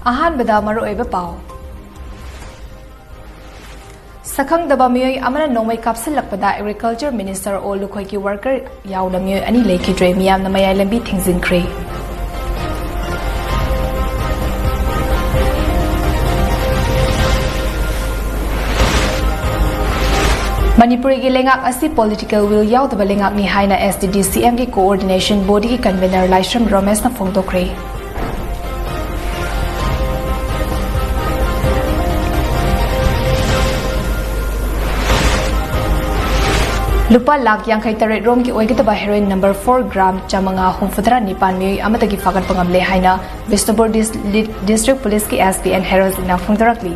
ꯑꯍꯥꯟꯕꯗ ꯃꯔꯨꯑꯣꯏꯕ ꯄꯥꯎ ꯁꯈꯪꯗꯕ ꯃꯤꯑꯣꯏ ꯑꯃꯅ ꯅꯣꯡꯃꯩ ꯀꯥꯞꯁꯤꯜꯂꯛꯄꯗ ꯑꯦꯒ꯭ꯔꯤꯀꯜꯆꯔ ꯃꯤꯅꯤꯁꯇꯔ ꯑꯣ ꯂꯨꯈꯣꯏꯒꯤ ꯋꯥꯔꯀꯔ ꯌꯥꯎꯅ ꯃꯤꯑꯣꯏ ꯑꯅꯤ ꯂꯩꯈꯤꯗ꯭ꯔꯦ ꯃꯤꯌꯥꯝꯅ ꯃꯌꯥꯏ ꯂꯝꯕꯤ ꯊꯤꯡꯖꯤꯟꯈ꯭ꯔꯦ Manipuri lengak asi political will yaudaba lengak ni haina SDDCM ki coordination body ki convener Laishram Romesh na phongdokre Lupa lakh yang khai taret rom ki oigitaba heroin number 4 gram chamanga humfudra nipan mi amatagi fagan pangamle haina Vishnupur district police ki SP and heroes na phongdarakli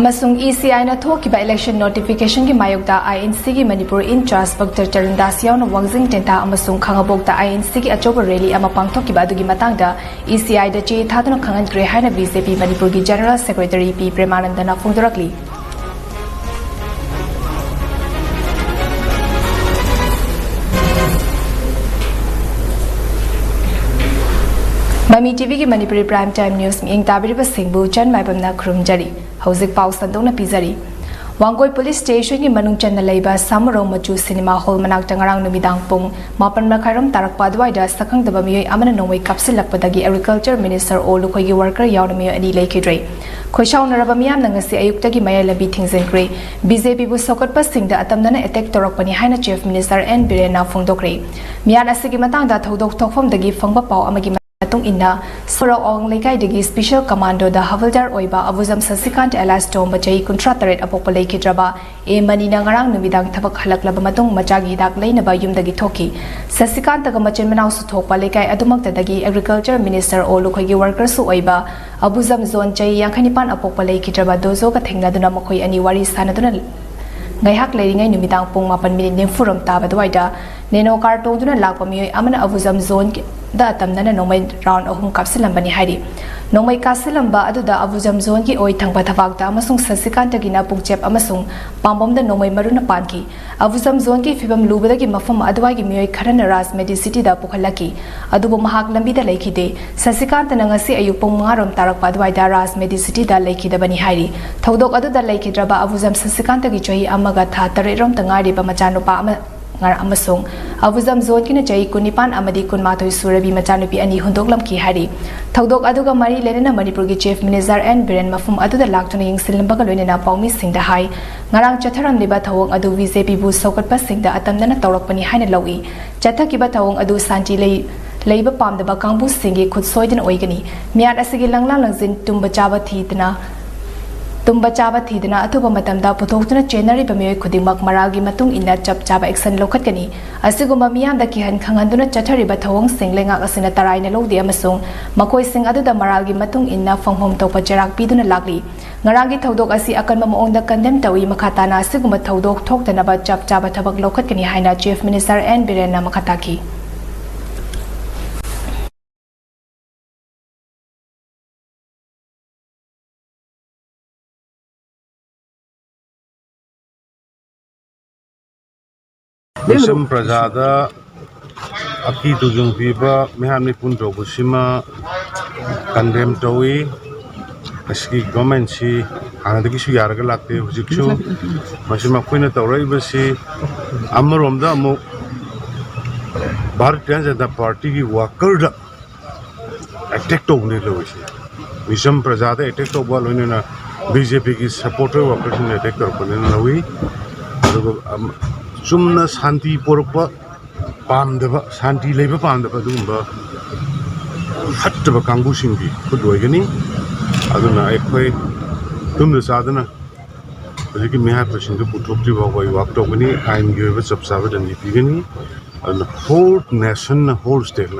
Amasung ECI na thokiba election notification ki mayokda INC ki Manipur in charge Dr. Charandas yauna Wangjing Tenta amasung khangabokta INC ki achoba rally ama pangthokiba adugi matangda ECI da che thaduna khangan gre haina BJP Manipur ki General Secretary P Premanandana phongdorakli MAMITv ki Manipuri Prime Time News mi ing tabiriba singbu chan MAIBAM na khurumjari hauzik paw sandona pizari Wangoi Police Station ki manung chan na leiba Samaro Machu Cinema Hall manakta ngarang numidang pung mapan makhairam tarakpa adwaida sakhangdaba miyoi amana nongwai kapsilakpadagi Agriculture Minister O Lukhoi gi worker yauna miyoi ani lekhidre khoishaunaraba miyam na ngasi ayuktagi mayai labi thingzenkre BJP bu sokatpa singda atamdana attack torakpani haina Chief Minister N Birena phongdokre miyan asigi matangda thodok thokfamdagi phangba paw amagi Tung inna Sura Ong Lekai degi Special Commando da Havildar Oiba Abuzam Sasikant Elas Tom Bachai Contractorate Apopalai Kidraba E Manina Ngarang Numidang Tabak Halaklaba Matung Machagi Dak Lainaba Yumdagi Toki Sasikant Tagamachin Manau Suthokpa Lekai Adumakta Dagi Agriculture Minister O Lukhoi Workers Su Oiba Abuzam Zone Chai Yankanipan Apopalai Kidraba Dozo Kathengna Duna Makoi Ani Wari Sanaduna Ngaihak Lairingai Numidang Pung Mapan Minute Nimfuram Tabadwaida Neno Kartong Duna Lakpa Miyoi Amana Abuzam Zone da atamdana nongmai round ahum kapsilambani hairi nongmai kasilamba aduda abuzam zone ki oi thangpa thawakta amasung sasikanta gina pungchep amasung pambomda nongmai maruna panki abuzam zone ki fibam lubada ki mafam adwai gi miyoi kharana ras medicity da pukhalaki adubu mahak lambi da lekhide sasikanta nangasi ayupong mga rom tarak padwai da ras medicity da lekhida bani hairi thodok aduda lekhidraba abuzam sasikanta gi choi amaga tha tare rom tangari ba machanupa ngar amasung abuzam zone kina chai kunipan amadi kunmathoi surabi machanupi ani hundoklam ki hari thodok aduga mari lenena Manipur gi Chief Minister N Biren mafum aduda laktuna yingsilamba ga loinena pawmi singda hai ngarang chatharam liba thawong adu BJP bu sokatpa singda atamdana tawrakpani haina lowi chathakiba thawong adu santi leiba pamdaba kangbu singi khutsoidin oigani miyan asigi langlang langjin tumba chaba thidna athuba matamda puthokna chenari bamiyoi khudingmak maragi matung inna chap chaba action lokhatkani asiguma miyam da kihan khanganduna chathari ba thawong singlenga asina taraina lodi amasung makoi sing aduda maragi matung inna fanghom topa jarak piduna lagli ngaragi thodok asi akanma maongda condemn tawi makhatana asiguma thodok thoktana ba chap chaba thabak lokhatkani haina Chief Minister N Birena makhataki Wisam Prajada Aki Tujung Piba Mehami Punto Busima Condemn Towi Aski Government si Anadiki Suyarga Lakte Hujiksu Masima Queen Taurai Basi Amaromda Mo Bharatiya Janata Party ki worker da attack to ne loisi Wisam Prajada attack to bol na BJP ki supporter workers ne attack kar pone na hui Sumna Santi Porpa Pamdava Santi Labor Pamdava Dumba Hatava Kangu Singi, good wagani. Aduna Equa Tum the Sadana. But you may have a single put up to walked over me and give us up Savage and the Pigani and the whole nation, the whole state.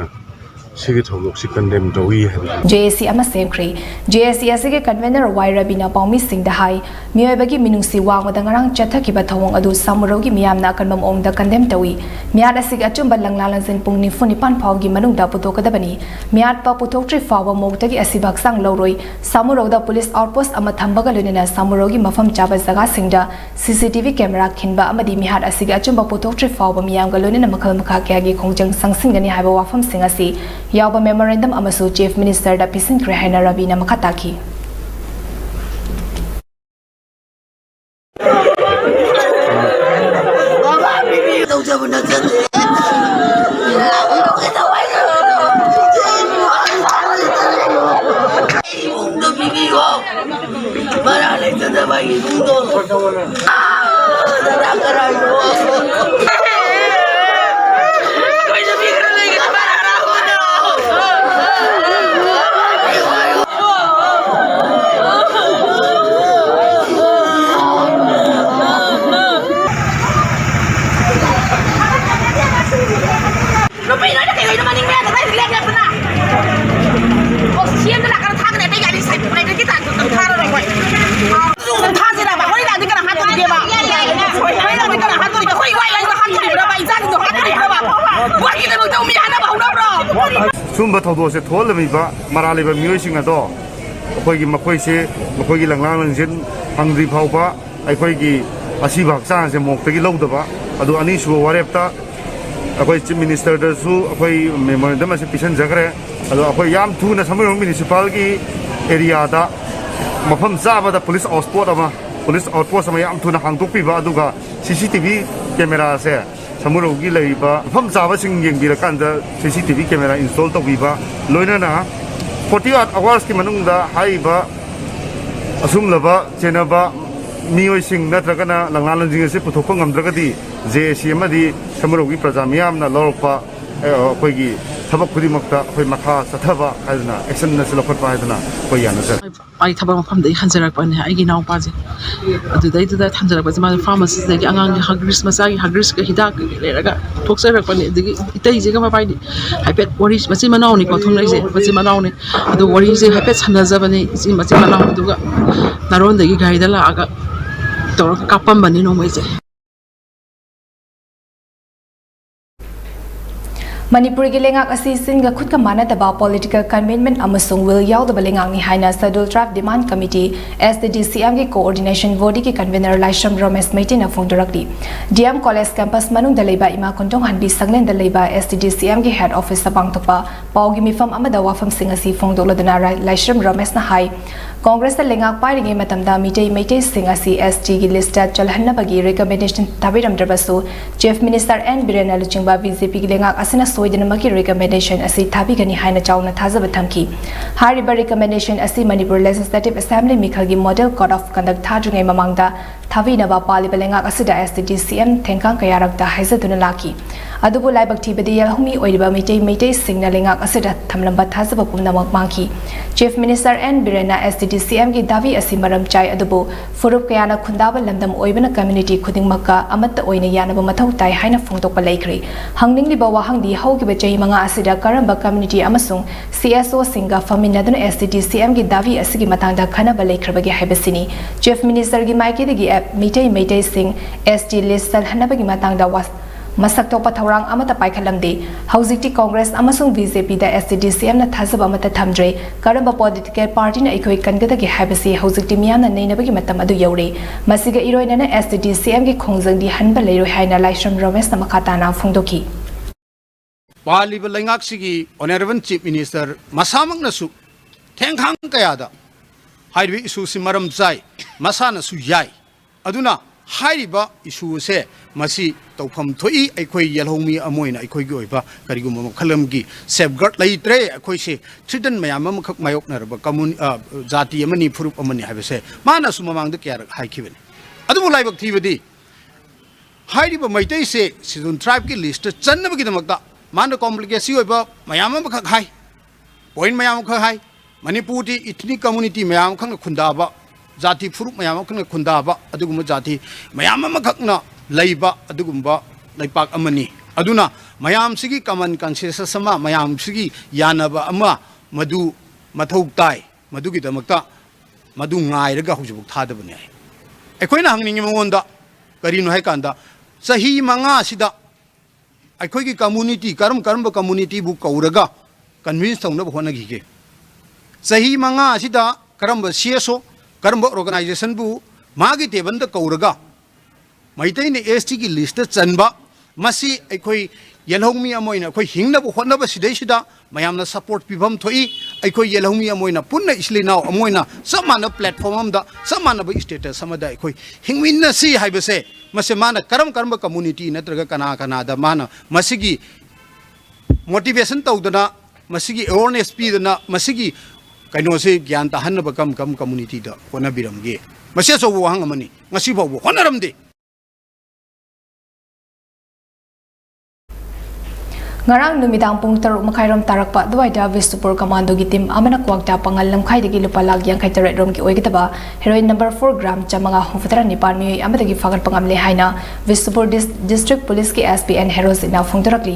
सिगे थौलोक सि condemn तौई है JSC ama semkhri JSC asige convener Wairabina Paumi Singh da hai miyoibagi minungsi wangda ngarang chathaki ba thawong adu samurogi miyamna kanmam ongda condemn tawi miyat asige achumba langlalansin pung nifuni pan phawgi manungda putokadabani miyat pa putoktri fawa motagi asibak sang loroi samurogda police outpost ama thambaga lunena samurogi mafam chaba jaga singda CCTV camera khinba amadi miyat asige achumba putoktri fawa miyamga lunena makhal makha kyagi khongjang sangsingani haiba wafam singasi yawba memorandum amasu chief minister da pisin krehana rabina makataki Sumba thodo se thol mi ba marali ba mioi singa do akoi gi makoi se makoi gi langlang langsin hangri phau ba akoi gi asi bak sa se mok te gi lod ba adu ani su warep ta akoi chief minister da su akoi memorandum se pisan jagre adu akoi yam thu na samurong municipal gi area da mafam za ba da police outpost ama yam thu na hangtok pi ba adu ga CCTV camera se samurogi leiba mafam zawa sing yengbira kanda CCTV camera install tawbiba loinana 48 hours ki manungda haiba asum laba chenaba mioi sing natragana langlan jing se puthokpa ngamdragadi JSC amadi samurogi praja miyamna lorpa koigi thabak khudimokta khoi makha sathaba haidna action na silokotpa haidna koi yana sir ai thabak mafam dei hanjarak pani ai gi naw paje adu dai da hanjarak paje ma pharmacist dai angang gi hagris masagi hagris ka hidak leraga thoksarak pani digi itai je ga pai haipet wari machi manau ni ko thonglai je machi manau ni adu wari je haipet sanajabani ji machi manau duga naron dagi gaida la aga tor kapam bani no mai je Manipuri gi lengak asi singa khut ka mana daba political convenement amasung will yaw da balengak ni haina schedule draft demand committee SDDCM gi coordination body ki convener Laisham Ramesh Maitin afung directly DM college campus manung da leiba ima kontong hanbi sanglen da leiba SDDCM gi head office sapang topa pawgi mifam amada wafam singa si fong dolodana Laisham Ramesh na hai Congress da lengak pai ringi matamda Maitai singa si ST gi listed chalhanna bagi recommendation tabiram drabasu chief minister N Birena Luchingba BJP gi lengak asina soidinamaki recommendation asi thabigani haina chawna thajaba thamki hariba recommendation asi Manipur Legislative Assembly mikhalgi model code of conduct thajungai mamangda thabinaba paliba lengak asida SDDCM thengkang kayarakta haizaduna laki adubu laibak thibadi yalhumi oiriba Maitai singna lengak asida thamlamba thajaba pumnamak mangki chief minister N Birena SDDCM gi davi asi maram chai adubu furup kayana khundaba lamdam oibana community khudingmakka amatta oina yanaba mathau tai haina phongtokpa laikri hangningli ba wahangdi haugiba chai manga asida karamba community amasung CSO singa faminaduna SDDCM gi davi asigi matangda khanaba laikhrabagi haibasini chief minister gi maikidigi app Maitai sing ST list salhanabagi matangda was masak topa thorang amata paikhalamde haujikti Congress amasung BJP da SDDCM na thajaba amata thamdre karamba political party na ikoi kangada gi haibasi haujikti miyana neinabagi matam adu yaure masiga iroina na SDDCM gi khongjang di hanba leiroi haina Laisham Ramesh na makata na phungdoki Paliba lengak sigi honorable chief minister masamang nasu thengkhang kayada haibi isu simaram jai masana su yai aduna haiba isu se masi tawpham thoi aikoi yalhomi amoina aikoi gi oiba karigum khalam gi safeguard leitre aikoi se thridan mayam khak mayok narba commun jati amani furup amani habese mana su mamang de kya haikibani adu laibak thibadi haiba maitai se sidun tribe ki list channabagi damakta Manda complication oiba mayam khak hai point mayam khak hai Manipuri ethnic community mayam khang khundaba jati furup mayam khang khundaba aduguma jati mayam khak na leiba adugumba laipak amani aduna mayam sigi common consensus sama mayam sigi yanaba ama madu mathau tai madu gi damakta madu ngai raga hujibuk thadabani ai aikoina hangningi mongonda karino hai kanda sahi manga sida aikoi gi community karam community bu kauraga convince tawna bhona gi ge sahi manga sida karam CSO karam organization bu magi tebal da kauraga maitai ne ST gi list chanba masi aikoi yelhongmi amoina aikoi hingna bu honna ba sidai sida mayamna support pibam thoi aikoi yelhongmi amoina punna isli naw amoina samana platform amda samana ba status samada aikoi hingwinna si haibase mase mana karam community natraga kana da mana masigi motivation tawdana masigi awareness pidana masigi kaino se gyan ta hanna ba kam community da kona biramge mase so bu hang amani ngasi bo honaramde ngarang numidang pung taruk makhairom tarakpa duwaida Vistupur Commando gi team amana kwakta pangal lamkhai degi lupa lag yang khai taret rom gi oigitaba heroin number 4 gram chamanga hufutara nipan mi amadagi fagat pangamle haina Vistupur district police ki SPN heroes ina phungtarakli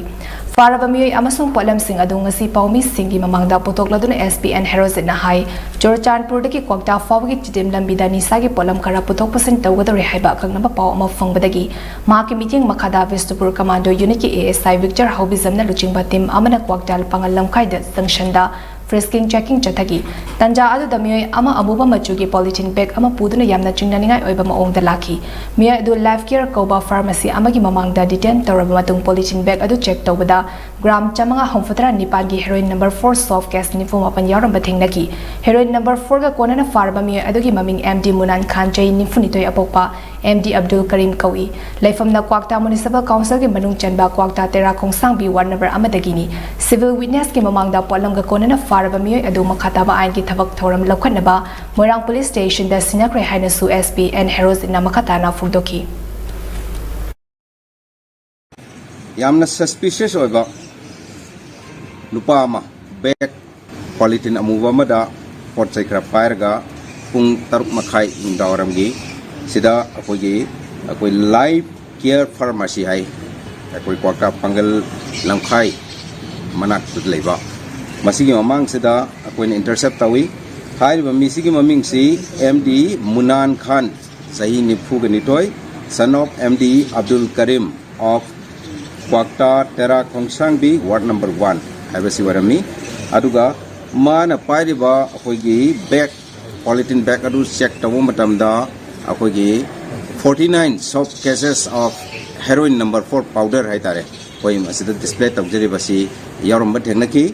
faraba mi amasung polam sing adu ngasi paumi singi mamangda putokladuna SPN heroes ina hai Chorchanpur degi kwakta fawgi chidim lambida nisagi polam khara putok pasin tawgadare haiba kangnaba paw ama phongbadagi ma ki meeting makhada Vistupur Commando unit ki ASI Victor Haubizam Luchingba team amana kwakdal pangalam khaida sanctionda frisking checking chathagi tanja adu damioi ama abuba machugi polythene bag ama puduna yamna chingnaningai oiba maong da lakhi miya adu life care koba pharmacy amagi mamangda detain toraba matung polythene bag adu check tawbada gram chamanga homfatra nipan gi heroin number 4 soft gas nifum apan yaram bathingnaki heroin number 4 ga konana farba miya adu gi maming MD Munan Khan Jai nifunitoi apokpa MD Abdul Karim Kawi laifamna kwakta municipal council gi manung chanba kwakta tera khongsang bi ward number amadagini civil witness gi mamangda polam ga konana faraba mioi adu makhataba ain gi thabak thoram lokhatnaba Moirang police station da sinakre haina su SP and heroes ina makhatana fugdoki yamna suspicious oiba lupa ma bag polythene amuwa mada pot chai fire ga pung taruk makhai indawaram gi sida akoi life care pharmacy hai akoi kwaka pangal lamkhai manak leiba masigi mamang sida akoi intercept tawi hai ba misigi maming si MD Munan Khan sahi nifu gani toy son of MD Abdul Karim of Kwakta Tera Khongsang bi ward number 1 habasi warami aduga mana pairiba akoi gi bag polythene bag adu check tawu matamda akoi 49 soft cases of heroin number 4 powder hai tare koi masida display tawjari basi yarom ba thengnaki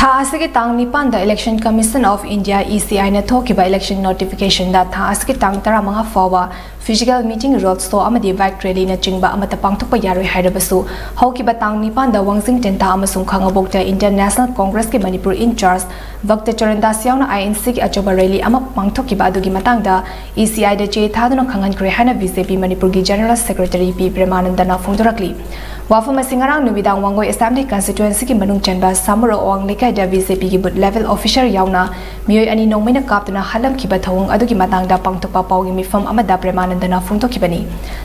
Tha asige tang nipan da Election Commission of India ECI na thokiba election notification da tha asige tang tara manga fawa physical meeting roadshow amadi bike rally na chingba amata pangthokpa yaroi hairabasu hokiba tang nipan da Wangzing Tenta amasung khangabokta International Congress ki Manipur in charge Vakta Charanda Siauna INC ki achoba rally ama pangthokiba adugi matang da ECI da che thaduna khangan kre hana BJP Manipur gi General Secretary P Premananda na phungdorakli Wafama Singarang Nubidang Wangoi Assembly Constituency ki Manung Chanba Samuro Owang Lekai da BJP ki but level officer yauna mioi ani nongmina kaptuna halam kiba thawung adugi matangda pangtokpa pawgi mifam amada Premanandana phungtokibani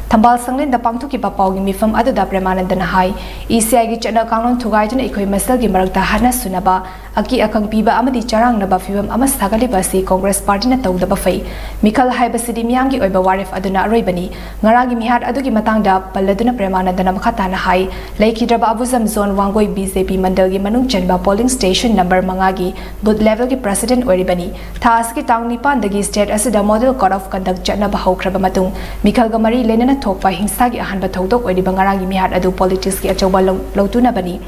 Thambal Sanglin da pangtokiba pawgi mifam aduda Premanandana hai ECI gi chana kanglon thugaituna ikoi masal gi marakta hana sunaba aki akang piba amadi charang naba fibam ama sagale basi Congress Party na tawdaba fai Mikhal haibasidi miyang gi oiba warif aduna aroibani ngaragi mihat adugi matangda palladuna Premanandana makhatana hai Laikidraba Abuzam Zone Wangoi BJP Mandal gi manung chanba polling station number mangagi booth level ki president oribani thas ki tang nipan dagi state asida model code of conduct chana ba haukraba matung Mikhal gamari lenana thokpa hingsa gi ahanba thodok oriba ngaragi mihat adu politics ki achoba lotuna bani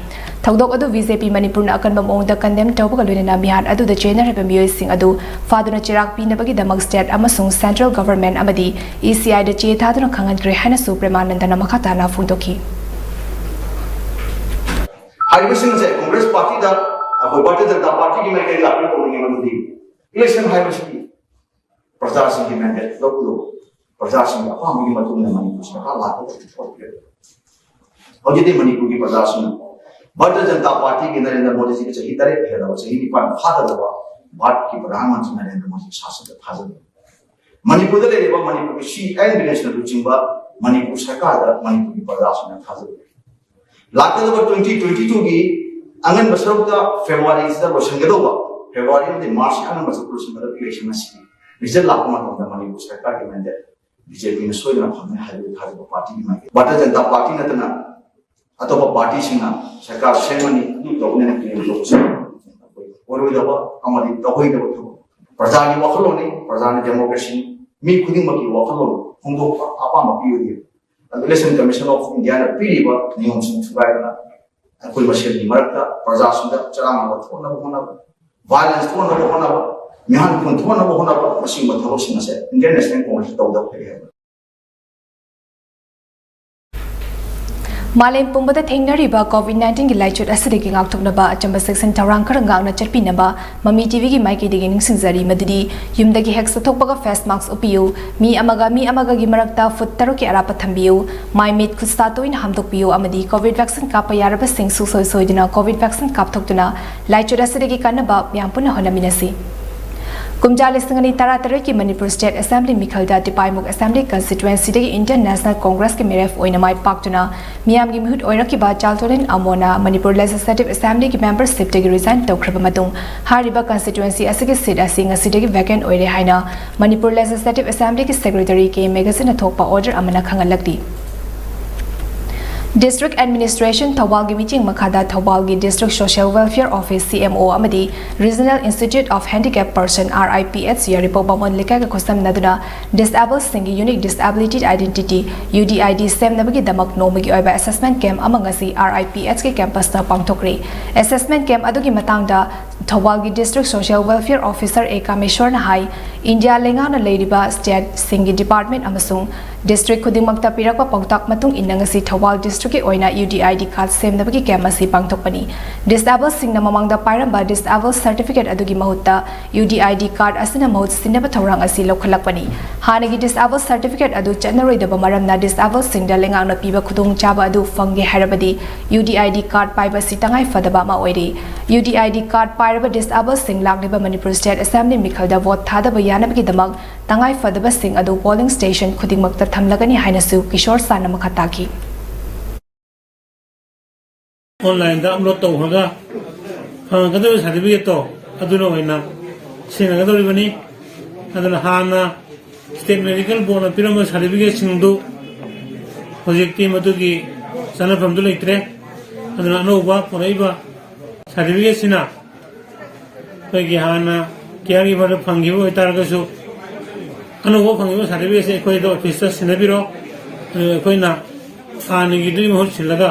thodok adu BJP Manipur na akan bamong da condemn tawba galuna mihat adu da chena reba mioi sing adu faduna chirak pinabagi damag state amasung central government amadi ECI da che thaduna khangan gre hana Premanandana makhatana phungdoki hybrid से Congress party दा Bharatiya Janata party की मैं कई अपनी polling में दी election hybrid की प्रजासंघ की mandate लो प्रजासंघ का हम की मतलब में मणिपुर का लाभ होते और यदि मणिपुर की प्रजासंघ भारतीय जनता पार्टी की नरेंद्र मोदी जी के सही तरह है सही निपान खाता दबा भारत की प्रधानमंत्री नरेंद्र मोदी शासन थाजब मणिपुर मणिपुर की विलेज मणिपुर सरकार मणिपुर की प्रजा थाजब लाकदब 2022 की अंगन बसरुक फेब्रुआरी से लोसनगदोबा फेब्रुआरी में मार्च अंगन बसरुक लोसनगदोब इलेक्शन रिजल्ट लापमा मणिपुर सरकार के मैंडेट बीजेपी ने सोयना फंगने हाइवे थाजब पार्टी की माइक भारतीय जनता पार्टी नतना अतोप पार्टी सिंह सरकार सेमनी तौने क्लेम तौसे ओरविदब अमदि तौहोइदब थब प्रजा की वखलोनी प्रजा ने डेमोक्रेसी मी खुदिंग की वखलोन होंदोक अपाम पियोदि इलेक्शन कमीशन ऑफ इंडिया ने पीरिबा नियम सिंह सुगायना अखोय मसेल मरकता प्रजा सुंद चरांग थोना होना वायलेंस थोना होना मिहान खुन थोना होना मसिंग थबक सिंह से इंडियन नेशनल कांग्रेस तौदब फेगे मालेम पुंबदा थेंगनरिबा कोविड-19 की लाइचुट असदिगी गाक्थोकनबा अचंबा सेक्शन थौरांग खरंग गांगना चटपिनबा ममी टीवी की माइकेदिगी निंगसिंगजरी मदुदी युमदगी हेक्स थोकपगा फेस मास्क उपियु मी अमगा की मरक्ता फुट तरुक की अराप थंबियु माइ मीट खुस्ता तोइन हामदोकपियु अमदी कोविड वैक्सीन कापा यारबा सिंग सुसोय सोयदिना कोविड वैक्सीन कापथोकतुना लाइचुट असदिगी कानबा म्यामपुना होनमिनसी कुमजा लिस्टंगनी तरातरे की मणिपुर स्टेट असेंबली मिखलदा दिपाइमुक असेंबली कंस्टिट्युएंसी दगी इंडियन नेशनल कांग्रेस के मेरेफ ओइना माइ पाक्तुना मियाम की मिहुत ओइरकिबा चालतोलिन अमोना मणिपुर लेजिस्लेटिव असेंबली की मेंबरशिप दगी रिजाइन तौख्रबा मतुंग हारिबा कंस्टिट्युएंसी असगी सीट असि ngasi वैकेंट ओइरे हाइना मणिपुर लेजिस्लेटिव असेंबली की सेक्रेटरी के मैगजीन थोकपा ऑर्डर अमना खंगलक्ति District Administration Thawal gi meeting makhada Thawal gi District Social Welfare Office CMO amadi Regional Institute of Handicapped Person RIPS yaripo bamon lekai ka khosam naduna disabled singi unique disability identity UDID sem nabagi damak nomagi oiba assessment camp amangasi RIPS ke campus ta pangthokri assessment camp adugi matangda Thawal gi District Social Welfare Officer A Kameshwar na hai India lengana leiriba state singi department amasung district khudingmakta pirakpa pangtak matung inangasi Thawal district के ओइना UDID card सेमनबगी camp असी पांगथोकपनी disable सिंगना ममांगदा पाइरंबा disable certificate अदुगी महुत्ता UDID कार्ड असिना महुत सिनबा थौरांग असी लौखलकपनी हानगी डिसेबल सर्टिफिकेट अदु चनरोइदबा मरमना डिसेबल सिंगदा लेंगांगना पीबा खुदोंग चाबा अदु फंगे हारबदी UDID कार्ड पाइबा सितंगाई फदबा मा ओइरी UDID कार्ड पाइरबा डिसेबल सिंग लागलेबा मणिपुर स्टेट असेंबली मिखलदा वोट थादबा यानबगी दमक तंगाई फदबा सिंग अदु पोलिंग स्टेशन खुदिंगमक्ता थमलगनी हाइनसु किशोर साना मखताकी ऑनलाइन दा अपलोड तौखरगा फंगदब सर्टिफिकेट तो अदुनो होइना सिंगदोरिबनी अदुना हाना स्टेट मेडिकल बोर्ड ना पिरम सर्टिफिकेट सिंगदु प्रोजेक्ट मदुगी सनफम दु लेत्रे अदुना अनोबा पनैबा सर्टिफिकेट सिना पैगी हाना केयर गिवर फंगिबो होइतारगसु अनोबो फंगिबो सर्टिफिकेट से कोइ दो ऑफिस सिनबिरो कोइना हानगी दुई महर सिलगा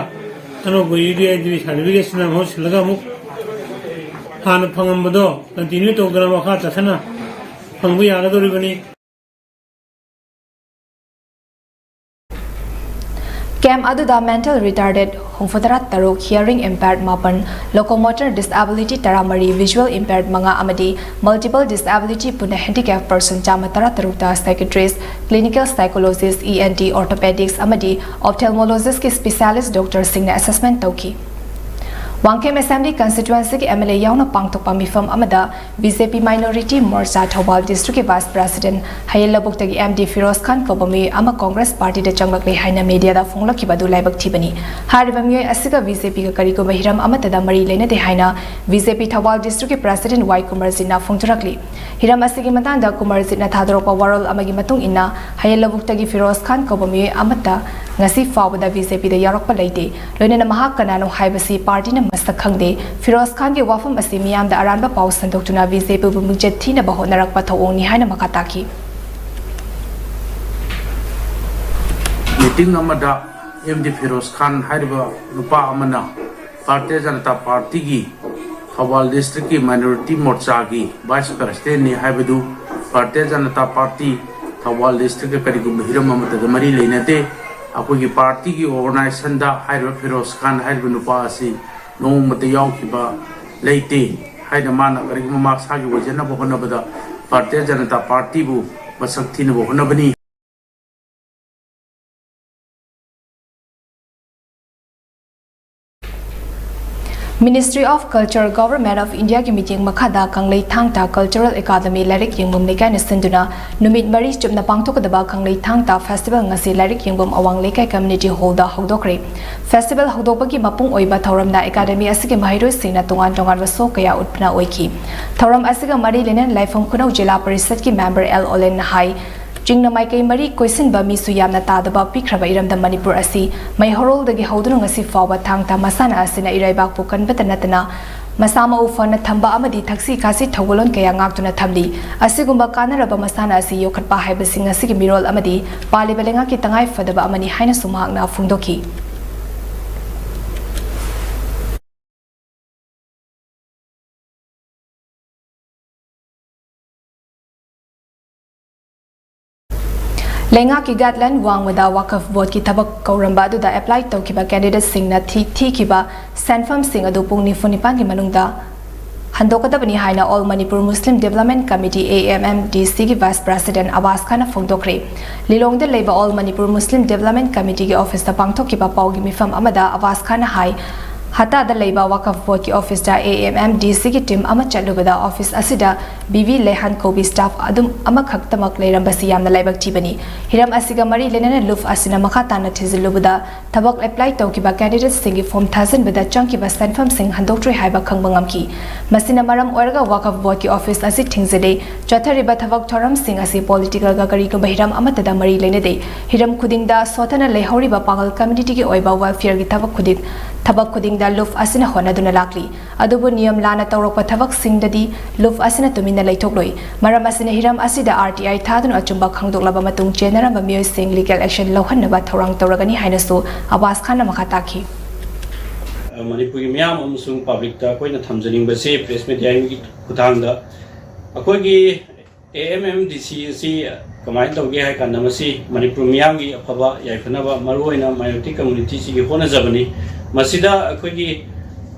अनोबो UDID सर्टिफिकेट ना महर सिलगा मुक हान फंगमबदो कंटिन्यू तौदना मखा चथना फंगबो यागदोरिबनी Camp aduda mental retarded humfutara taruk hearing impaired mapan locomotor disability taramari visual impaired manga amadi multiple disability puna handicapped person chamatara tarukta psychiatrist clinical psychologist ENT orthopedics amadi ophthalmologist ki specialist doctor singna assessment tauki Wangkem Assembly constituency ki MLA yauna pangtokpa mifam amada BJP minority morcha Thawal district ki vice president Hayela Buktagi MD Firoz Khan kobami ama Congress party de changlakle haina media da fonglaki badu laibak thibani haribamye asiga BJP ka kari ko bahiram amata da mari lene de haina BJP Thawal district ki president Y Kumar Zina phongturakli hiram asigi matang da Kumar Zina thadropa warol amagi matung inna Hayela Buktagi Firoz Khan kobami amata ngasi fawda BJP da yarokpa leite loinena mahak kanano haibasi party na मस्त खंगदे फिरोज खान के वाफम असी मियाम दा अरानबा पाउ संदोक्तुना BJP बु मुंगजे थीना बहोनरक पथोंग नि हाइना मखाताकी meeting अमदा MD Firoz Khan हाइबा रुपा अमना Bharatiya Janata party की Thoubal district की minority मोर्चा की वाइस प्रेसिडेंट ने हाइबदु भारतीय जनता पार्टी थवाल डिस्ट्रिक्ट के करिगु हिरम अमदा मरी लेनते अखोगी पार्टी की ऑर्गेनाइजेशन दा हाइबा फिरोज खान हाइबा नुपा असी नोमते यावखिबा लेते हाइना माना करिगु मासागी वजन बहोनबदा भारतीय जनता पार्टी बु मसक thin बहोनबनी Ministry of Culture Government of India ki meeting makhada Kanglei Thangta Cultural Academy Larik Yingbum Lekai na sinduna numit mari chupna pangthokadaba Kanglei Thangta Festival ngasi Larik Yingbum awang lekai community hall da hawdokre festival hawdokpagi mapung oiba thoramna academy asige mahiroi singna tongan tongan waso kaya utpna oiki thoram asiga mari lenen laifam khunau jila parisad ki member L Olen Hai Jingna Maikai Mari Koisin Bami Suyamna Tadaba Pikraba Iram the Manipur Asi, my horol the Gihodun Asi Fawa Tangta Masana Asina Iraibak Pukan Betanatana, Masama Ufana Tamba Amadi Taxi Kasi Tawolon Kayangakuna Tabli, Asigumba Kanaraba Masana Asi Yokatpa Habasing Asigi Mirol Amadi, Pali Belengaki Tangai for the Bamani Haina Sumagna Fundoki. Lenga ki gatlan wang wada wakaf vote ki tabak kauramba adu da apply to kiba candidate sing na thi kiba sanfam sing adu pung ni funipan ki manungda handokadabani haina All Manipur Muslim Development Committee AMMDC ki Vice President Abbas Khan phongdokre lilong de leba All Manipur Muslim Development Committee ki office ta pangthok kiba paugi mifam amada Abbas Khan hai Hata the Labour Wakaf Vote ki office da AMMDC ki team ama chalubada office asida BV Lehan Kobi staff adum ama khaktamak leiram basi yamna laibak tibani hiram asiga mari lenana luf asina makhata na thizilubada tabak apply to ki ba candidate singi form 1000 bada chunky ba sanfam sing handoktre haiba khangbangam ki masina maram orga Wakaf Vote ki office asi thingzede chathari ba thabak thoram sing asi political ga gari ko bahiram amata da mari lenade hiram khuding da sothana lehori ba pagal community ki oiba welfare ki tabak khuding da luf asina hona duna lakli adubu niyam lana tawrok thabak singdadi luf asina tumina leithokloi maram asina hiram asida RTI thadun achumba khangdoklaba matung chenaram ba mioi sing legal action lohannaba thorang tawragani hainasu Abbas Khan makata ki Manipuri miyam amusung public ta koina thamjaning ba se press media ki khutang da akoi ki AMMDC si kamai tawge hai kan namasi Manipur miyam gi afaba yaifana maruina minority community si gi hona jabani masida akogi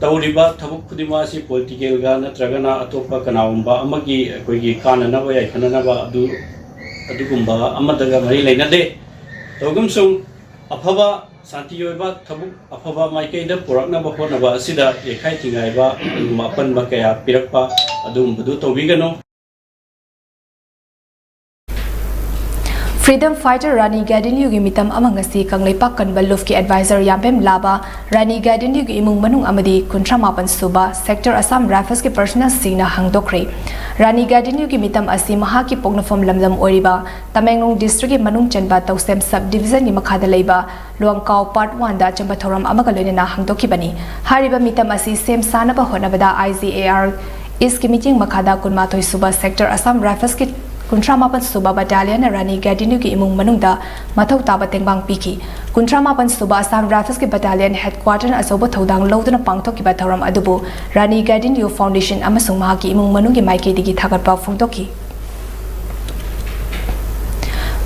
tawriba thabuk khudima si political ga natragana atopa kanaumba amagi akogi kanana ba yai khanana ba adugumba amadaga mari leinade togum sung afaba santi yoiba thabuk afaba maikei da purakna ba hona ba asida yekhai tingai ba mapan ba kaya pirakpa adum budu tobigano Freedom fighter Rani Gadinliu gi mitam amangasi Kanglei Pak Kanbal Luf ki advisor Yampem Laba Rani Gadinliu gi imung manung amadi kuntramapan suba sector Assam Rifles ki personal singna hangdokre Rani Gadinliu gi mitam asi maha ki pognafom lamlam oriba Tamenglong district ki manung chanba tausem sub division ni makhada leiba Luangkaw part 1 da chamba thoram amaga loinena hangdoki bani hariba mitam asi sem sanaba honabada ICAR is ki meeting makhada kunmathoi suba sector Assam Rifles ki Kuntramapan Suba Battalion Rani Gadinliu ki imung manungda mathau taba tengbang piki Kuntramapan Suba Assam Rifles ki battalion headquarter asoba thodang loduna pangthok ki batharam adubu Rani Gadinliu Foundation amasung maha ki imung manung ki maike digi thagatpa phungdoki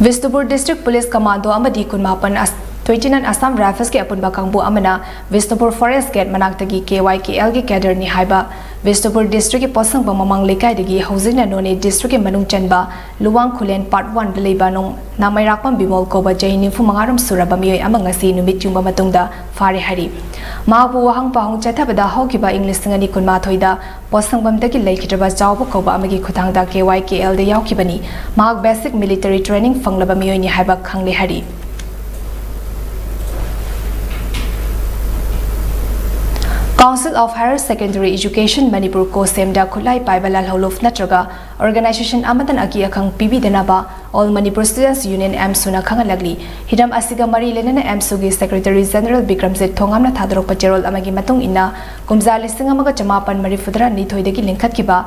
Vishnupur District Police Commando amadi kunmapan 29 Assam Rifles ki apunba kangbu amana Vishnupur Forest Gate manaktagi KYKL ki cadre ni haiba Vishnupur District ki posang ba mamang lekai dagi housing na none district ki manung chanba Luwang Khulen part 1 leiba nong namairakpam bimol ko ba jaini fu mangaram suraba mioi amangasi numit chungba matungda fare hari mabu wahang pahung chathabada hokiba English ngani kunma thoida posang bam dagi leikhitraba jawba ko ba amagi khutangda KYKL de yaukibani mag basic military training fanglaba mioi ni haiba khangle hari Council of Higher Secondary Education Manipur ko semda khulai paibalal holof natraga organization amatan aki akhang PB denaba All Manipur Students Union AMSU na khangalagli hidam asiga mari lenana AMSU gi Secretary General Bikramjit Thongamna thadrok pacherol amagi matung ina kumza lising amaga chamapan mari fudra ni thoidagi lingkhat kiba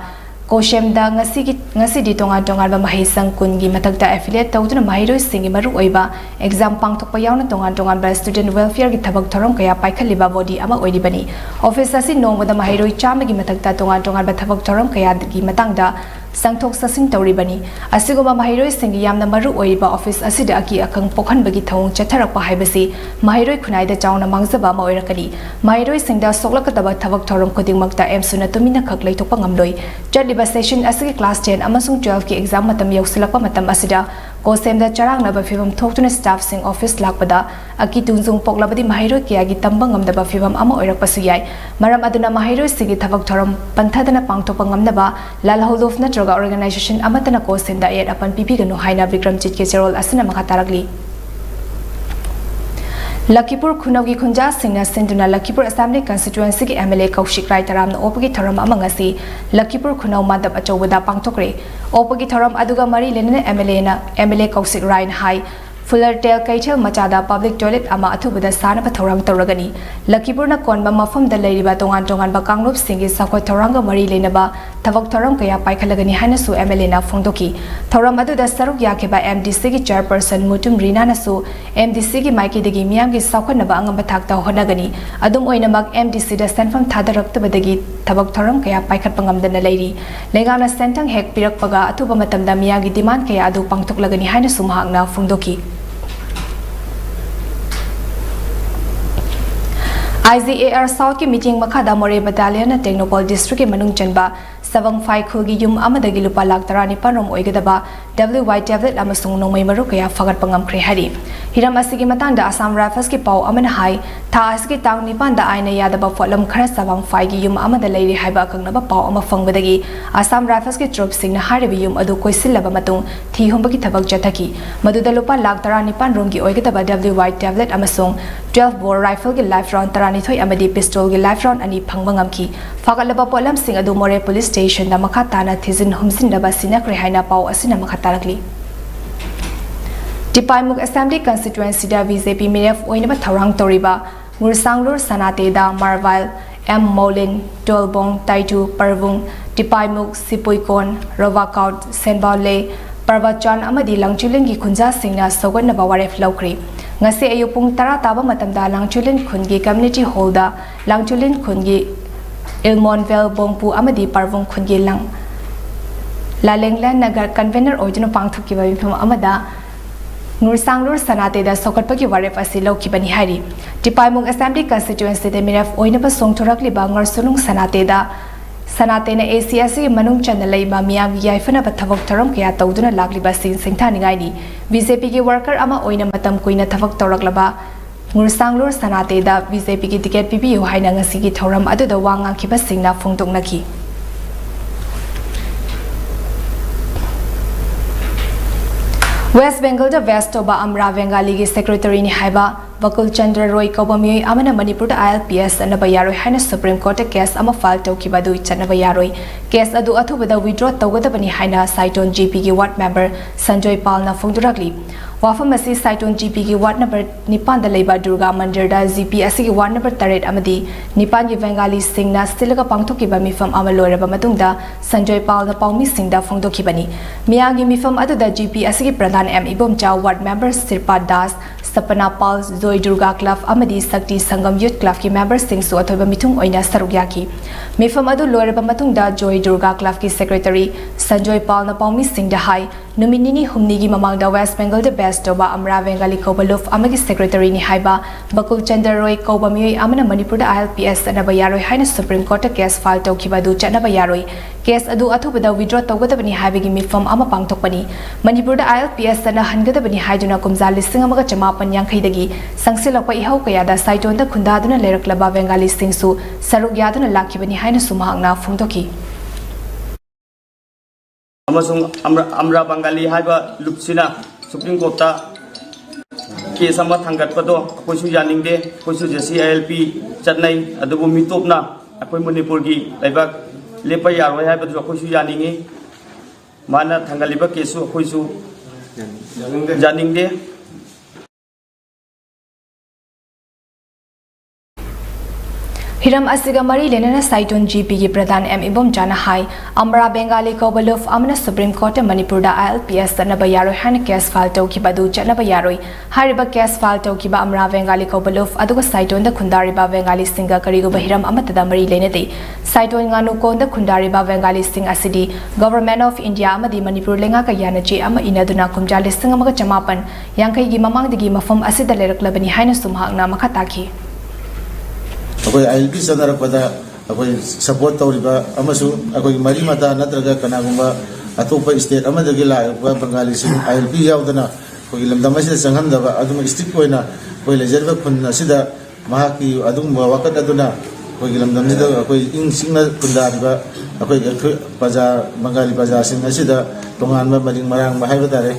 Koshemda ngasi di tongan ba mahisang kungi matagta affiliate tawduna mahiroi singi maru oiba exam pangthokpa yauna tongan ba student welfare gi thabak thorom kaya paikhaliba body ama oidibani office asi nongwada mahiroi chamagi matagta tongan ba thabak thorom kaya gi matangda sangthok sasing tawribani asigoma mahiroi singi yamna maru oiba office asida aki akang pokhanbagi thong chatharakpa haibasi mahiroi khunaida chauna mangjaba ma oirakani mahiroi singda soklakataba thabak thorom kodingmakta MSU na tumina khaklai thokpa ngamloi chaliba session asigi class 10 amasung 12 ki exam matam yausilakpa matam asida कोसेमदा चरांगनबा फिवम थोक्तुना staff सिंग office लाकपदा अकी तुंजुंग पोक्लबदी माहिरो कियागी तंबा ngamdaba फिवम अमा ओइरकपसु याय मरम अदुना माहिरो सिगी थबक थरम पंथदना पांगथोकपा ngamnaba lalholdof natroga organization amatana कोसेमदा एट अपन पिपिगनु हाइना विक्रमजित के चेरोल असना मखा तारगली लखीपुर खुनौगी खुंजा सिंगना सिंधुना लखीपुर असेंबली कंस्टिट्युएंसी की एमएलए कौशिक राय तराम ओपगी थरम अमंगसी लखीपुर खुनौ मादब अचौबदा पांगथोकरे ओपगी थरम अदुगा मरी लेने एमएलए कौशिक राय हाई फुलरटेल कैथल मचादा पब्लिक टॉयलेट अमा अथुबदा सानब थौरांग तौरगनी लखीपुरना कोनबा मफमदा लेरिबा तोंगान तोंगानबा कांगलोप सिंगी साखोय थौरांगा मरी लेनबा थबक थौरांग कया पाइखलगनी हाइनसु एमएलए ना फोंदोकी थौरांग अदुदा सरुक याखेबा एमडीसी की चेयरपर्सन मुटुम रीना नसु एमडीसी की माइकीदगी मियामगी साखोनबा अंगम थाकता होनगनी अदुम ओइनमक एमडीसी दा सेंफम थादरक्तबदगी थबक थौरांग कया पाइखतपा ngamdana लेरी लेगाना सेंटंग हेक पिरकपगा अथुबा मतमदा मियागी डिमांड कया अदु पांगथोकलगनी हाइनसु महांगना फोंदोकी IGAR South की मीटिंग मखादा मोरे बटालियन टेक्नोपॉल डिस्ट्रिक्ट के मनुंग चनबा सवंग फाइ खुगी युम अमदगी लुपा लाख 12 रोम ओइगदबा WY टेबलेट अमसुंग नोंमै मरु कया फगत पंगमख्रे हरि हिरम असिगी मतंगदा असम राइफल्स की पाउ अमन हाई था असगी तांग निपान दा आइना यादबा फोलम खरा सवंग फाइ की युम अमद लेरि हाइबा कंगनबा पाउ अम फंगबदगी असम राइफल्स की ट्रूप सिंग ना हारिबि युम अदु कोइसिलबा मतुंग थी हुंबगी थबक जथकी मदुदा लुपा लाख 12 रोम की ओइगदबा WY टेबलेट अमसुंग 12 बोर राइफल की लाइफ राउंड 12 अमदी पिस्टल की लाइफ राउंड अनि फंगबंगमकी फगलबा पोलम सिंग अदु मोरे पुलिस स्टेशन दा मखा ताना थिजिन हुमसिनदबा सिनक्रे हाइना पाउ असिना मखा तारकली टिपाइमुक असेंबली कंस्टिट्युएंसी दा बीजेपी मिरेफ ओइनबा थौरांग तोरिबा मुरसांगलुर सनातेदा मारवाइल एम मौलिन टोलबोंग ताइटू परवुंग टिपाइमुक सिपुइकोन रोवाकाउट सेनबाले परवचान अमदी लंगचुलिन की खुंजा सिंगना सौगनबा वारेफ लौख्री ngase ayupung tara taba matamda langchulin khungi community hall da langchulin khungi ilmonvel bongpu amadi parvung khungi lang lalenglan nagar convener oijino pangthuki ba mifam amada nursanglur sanate da sokatpagi waref asi lokibani hari tipaimung assembly constituency de miraf oinaba songthorakli bangar sunung sanate da सनातेना ACSC मनुंग चनलई मामियाम याइफना बथवक थरम कया तौदुना लागलिबा सिंथानिगाइनी BJP के worker अमा ओइना मतम कोइना थवक तौरकलबा मुरसांगलुर सनातेदा बीजेपी की टिकेट पिबियु हाइना ngasi की थौरम अदुदा वांगा खिबा सिंगना फोंदोकनकी वेस्ट बेंगल द वेस्ट ओबा अमरा बेंगाली की सेक्रेटरी नि हाइबा बकुल चंद्र रॉय कौबमियोई अमना मणिपुर ILPS अनबा यारोय हाइना सुप्रीम कोर्ट केस अमा फाइल तौकिबा दु चनबा यारोय केस अदु अथुबदा विड्रॉ तौगदबनी हाइना साइटोन GP की वार्ड मेंबर संजय पालना फोंदुरकली वाफम असी साइटोन GP की वार्ड नंबर 9 दा लेबा दुर्गा मंदिर दा GP असी की वार्ड नंबर 3 अमदी 9 की बेंगाली सिंगना स्टिलगा पांगथोकिबा मिफम अमा लोयरबा मतुंगदा संजय पालना पाउमी सिंगदा फोंदोकिबनी मियागी मिफम अदुदा GP असी की प्रधान M इबोमचा वार्ड मेंबर सिरपा दास सपना पाल जोय दुर्गा क्लब अमदी शक्ति संगम यूथ क्लब की मेंबर सिंगसु अथोबा मिथुंग ओइना सरुक याकी मिफम अदु लोयरबा मतुंगदा जोय दुर्गा क्लब की सेक्रेटरी संजय पालना पाउमी सिंगदा हाई नुमिनिनी हुमनीगी ममांगदा वेस्ट बेंगल द बेस्ट ओबा अमरा बेंगाली कोबलुफ अमगी सेक्रेटरी नि हाइबा बकुल चंद्र रॉय कोबमियोई अमना मणिपुर ILPS अनबा यारोय हाइना सुप्रीम कोर्ट केस फाइल तौकिबा दु चनबा यारोय केस अदु अथुबदा विड्रॉ तौगदबनी हाइबगी मिफम अमा पांगथोकपनी मणिपुर ILPS अना हनगदबनी हाइजुना कुमजा लिसिंग अमगा चमापन यांखैदगी संगसिलकपा इहौ कयादा साइटोन द खुंदादुना लेरकलबा बेंगाली सिंगसु सरुक यादुना लाखिबनी हाइना सुमहांगना फोंदोकी अमसुंग अमरा बंगाली हाइबा लुपसिना सुप्रीम कोर्ट केस अमा थांगतपदो कोइसु यानिंगदे कोइसु जेसी ILP चटनै अदुबु मितोपना अखोय मणिपुर की लाइबाक लेपा यारोय हाइबदु कोइसु यानिंगी माना थांगलिबा केसु कोइसु यानिंगदे हिरम असिगा मरी लेना साइटोन GP की प्रधान M इबोम जाना हाई अमरा बेंगाली कोबलुफ अमना सुप्रीम कोर्ट मणिपुर ILPS अनबा यारोय हान केस फाइल तौकिबा दु चनबा यारोय हारिबा केस फाइल तौकिबा अमरा बेंगाली कोबलुफ अदुगा साइटोन द खुंदारिबा बेंगाली सिंगा करिगो बहिरम अमतदा मरी लेनेदे साइटोन गानु कोन द खुंदारिबा बेंगाली सिंग असिदी गवर्नमेंट ऑफ इंडिया अमदी मणिपुर लेंगा का यानचे अमा इनादुना कुमजा लिसिंग अमगा चमापन यांखैगी ममांगदगी मफम असिदा लेरकलबनी हाइना सुमहांगना मखा ताखी अखोई ILP सदरपदा अखोई सपोर्ट तौरिबा अमसु अखोई मरी मता नत्रगा कनागुंबा अतोप स्टेट बंगाली ILP यादना लमदम चंहदब स्ट्रिक्ट कोई लेजरब खुन की वकत लमदम इन सिंह खुदारीब प्रजा बंगाली प्रजा तोान मरिंग मरांग तारे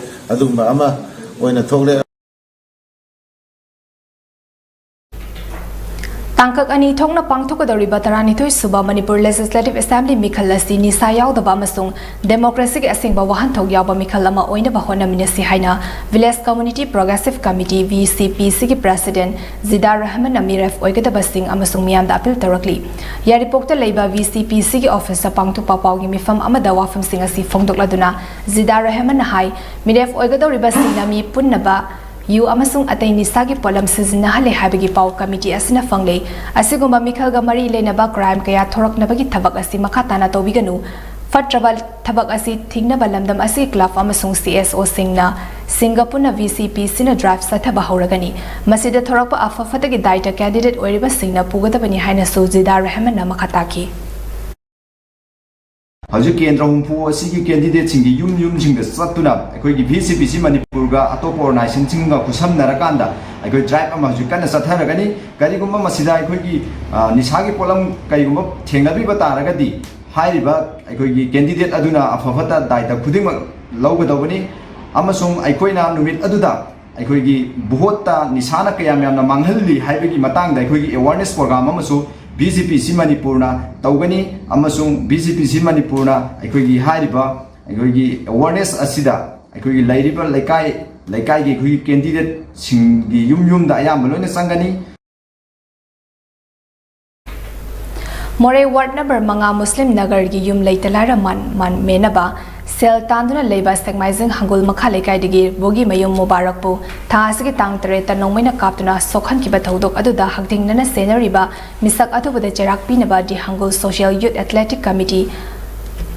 थोड़े Tangkak ani thokna pangthokadoriba taranithoi suba Manipur Legislative Assembly mikhal asi nisa yaudaba amasung democracy ge asingba wahanthok yauba mikhal ama oina ba honaminasi haina Village Community Progressive Committee VCPC gi President Zidar Rahman Amiref oigadaba sing amasung miyam da appeal tarakli yaripokta leiba VCPC gi office sa pangthokpa pawgi mifam amada wafam sing asi phongdokladuna Zidar Rahman hai Miref oigadoriba sing nami punnaba yu amasung atay nisagi polam sizinahale habigi paw committee asina fangle asigumba mikhal ga mari lenaba crime kaya thorak nabagi thabak asi makhatana tobiganu fatrabal thabak asi thingna balamdam asi club amasung CSO singna Singapore na VCP sina drive sathaba hauragani masida thorak pa afafatagi daita candidate oiriba singna pugadabani haina Zidar Rahman na makhataki Haju Kendra Humpu asigi candidate singi yum singa satuna akoi gi VCPC Manipur ga atop organization singa kusam narakanda akoi drive ama haju kana satharagani karigumba masida akoi gi nisagi polam karigumba thengnabi bataragadi hairiba akoi gi candidate aduna afafata daita khuding lawgadawani amasung akoi na numit aduda akoi gi buhotta nisana kayam yamna manghalli haibagi matang da akoi gi awareness program amasu BCPC Manipurna tawgani amasung BCPC Manipurna aikogi hariba aikogi awareness asida aikogi lairiba laikai gi aikogi candidate singi yum da ayam loina sangani More ward number manga Muslim Nagar gi yum leitalara man menaba sel tanduna leiba segmaizing hangul makha lekai digi bogi mayum mubarakpu tha asigi tang tere ta nongmaina kaptuna sokhan ki bathodok aduda hagding nana senariba misak atubada cherak pinaba di hangul social youth athletic committee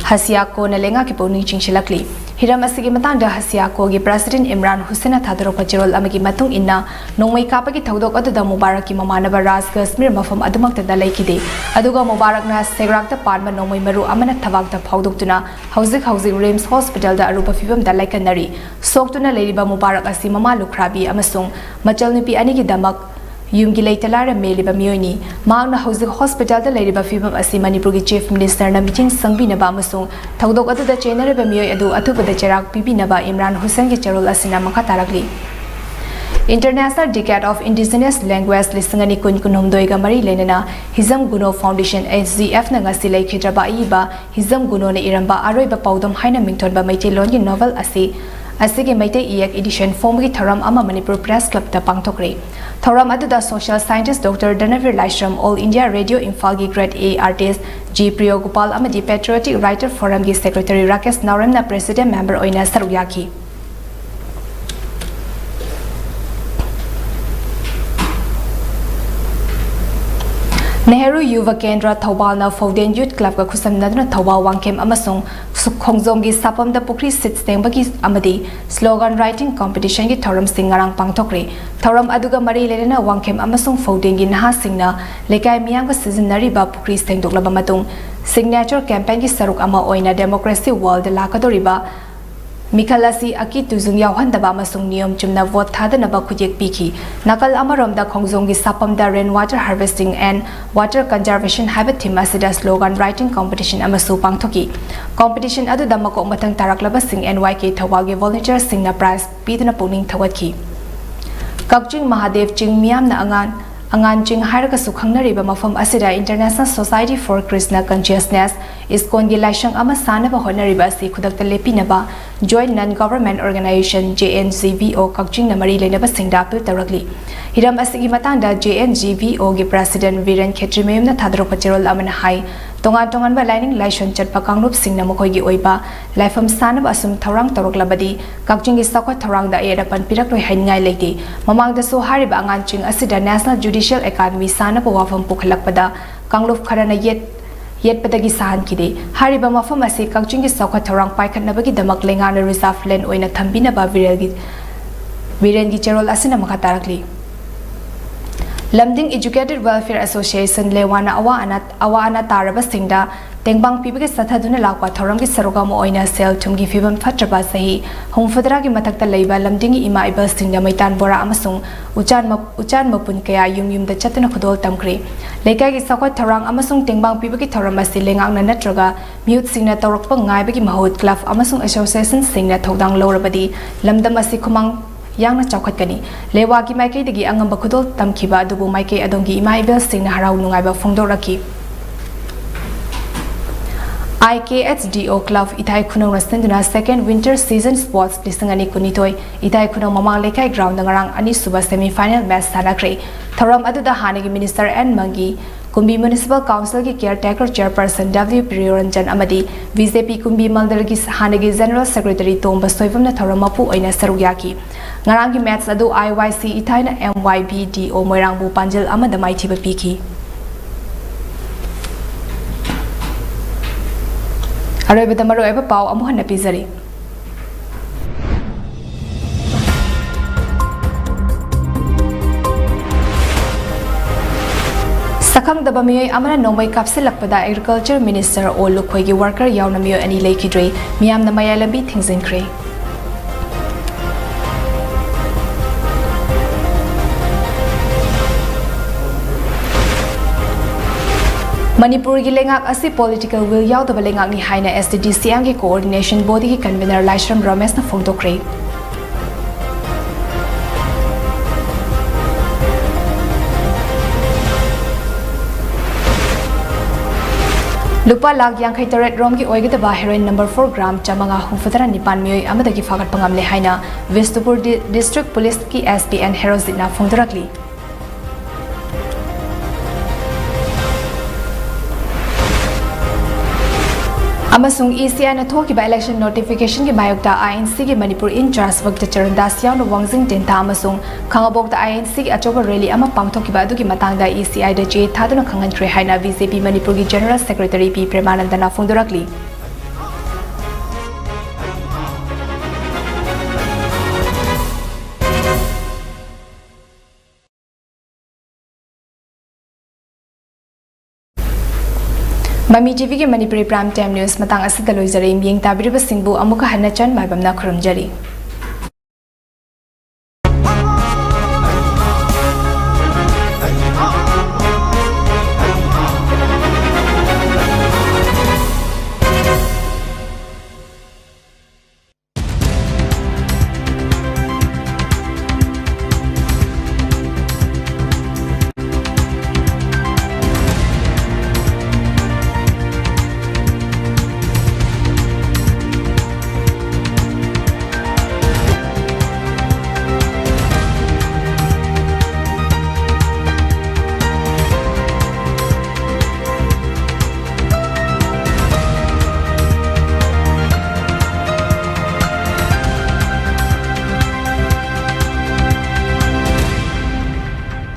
Hasiako na lenga ki poni chingshilakli hiram asigi matangda Hasiako gi President Imran Hussein thadaro pachirol amagi matung inna nongmai kapagi thodok aduda mubarak ki mamanaba Ras Kashmir mafam adumakta da laikide aduga mubarak na segrakta parma nongmai maru amana thabakta phawdoktuna housing Rims Hospital da arupa fibam da laikanari soktuna leiriba mubarak asi mama lukhrabi amasung machal nupi ani gi damak yumgi leitalara meliba miyoni maangna housing hospital da leiriba fibam asi Manipur gi chief minister na meeting sangbinaba amasung thodok aduda chenariba miyoi adu athubada cherak pibinaba Imran Hussein gi charol asina makha tarakli International Decade of Indigenous Language lisangani kunhumdoi ga mari lenana Hizam Guno Foundation HZF na ngasi laikhidraba iba Hizam Guno na iramba aroiba paudom haina mingthonba maitilon gi novel asigi maitai iyak edition form gi tharam ama Manipur Press Club ta pangthokre tharam aduda social scientist Dr. Danavir Laishram All India Radio Imphal gi grade A artist G Priyo Gopal amadi Patriotic Writer Forum gi secretary Rakesh Nauram na president member oina saruyaki Nehru Yuva Kendra Thawbalna Foden Youth Club ka khusamnadna Thawbal Wangkem amasung Khongjom gi sapam da pukri sit stengba amadi slogan writing competition gi thoram singarang pangthokre thoram aduga mari lena Wangkem amasung Foden gi naha singna lekai miyam ka seasonary ba pukri stengdoklaba matung signature campaign gi saruk ama oina democracy world lakadoriba Mikhalasi aki tuzung yawhandaba amasung niyom chumna vote thadanaba khujek pikhi nakal amaromda khongjong gi sapam da rainwater harvesting and water conservation haiba theme asida slogan writing competition amasu pangthoki competition adu damako matang taraklaba sing NYK thawagi volunteers sing na prize pidna pawning thawatki Kakching Mahadev Ching miyam na angan ching hairaga sukhangnariba mafam asida International Society for Krishna Consciousness iskon gi laishang ama sanaba honariba si khudakta lepinaba joint non-government organization JNGVO Kakching na mari lenaba singda apil tarakli hiram asigi matangda JNGVO gi president Viren Khetrimeyum na thadro pachirol amana hai tongan ba lining laishon chatpa kangrup singna mokoi gi oiba laifam sanaba asum thorang toroklabadi Kakching gi sakwa thorang da era pan pirak loi haingai leite mamang da so hariba angan ching asida National Judicial Academy sanaba wafam pukhalakpada kangrup kharana yet padagi sahan kide hariba mafam ase Kakching gi sakwa thorang paikhatnabagi damak lengana reserve land oina thambina ba Viren gi charol asina makha tarakli Lamding Educated Welfare Association lewana awa ana taraba singda Tengbang pibike sathaduna lakwa thoramgi sarogam oina sel thumgi fibam fatraba sahi hongfadra gi mathakta leiba lamdingi ima iba singna maitan bora amasung ucan mapun kaya yum da chatna khudol tamkri lekai gi sakwa thorang amasung tengbang pibike thoram asi lengak na natraga mute singna tawrakpa ngai bagi mahut club amasung association singna thodang lorabadi lamdam asi khumang yang na chawkhat kani lewa gi maikei digi angamba khudol tamkhiba adubu maikei adongi ima iba singna harau nungai ba phongdoraki IKHDO Club Itai Khunong Rasenduna second winter season sports lisangani kunitoi Itai Khunong mamang lekai ground ngarang ani suba semi final match sanakre thoram aduda hanagi minister N Mangi Kumbi Municipal Council ki caretaker chairperson W Priyoranjan amadi BJP Kumbi Mandal ki hanagi general secretary Tomba Soivam na thoram mapu oina sarugyaki ngarang ki match adu IYC Itai na MYBDO Moirang bu Panjil amada maithiba piki Aroy Tamaro ever pau amuhan pizari. Sakang Dabamiyoy Amana Nomay Kapsilakpada Agriculture Minister O Lukwegi worker Yaunamiyo Ani Lakidre, Miam Namayalambi things in Cray. Manipuri ki lengak asi political will yaw da balengak ni haina SDDC ang ki coordination body ki convener Laishram Ramesh na phongdokre Lupa lag yang khai taret rom ki oigida ba heroin number 4 gram chamanga hungfadara nipan miyoy amada ki fagat pangam le haina Vistupur district police ki SPN Herozit na phongdorakli Amasung ECI na thoki ba election notification ki bayokta INC ki Manipur in charge wagta charandas yaw na Wangzing Tenta amasung khangabokta INC ki achoba rally ama pangthoki ba adugi matangda ECI da je thaduna khangan tre haina BJP Manipur ki general secretary P Premananda na phongdorakli MAMITv ki Manipuri Prime Time News matang asida loizare miyeng tabiriba singbu amuka hanachan MAIBAM na khurumjari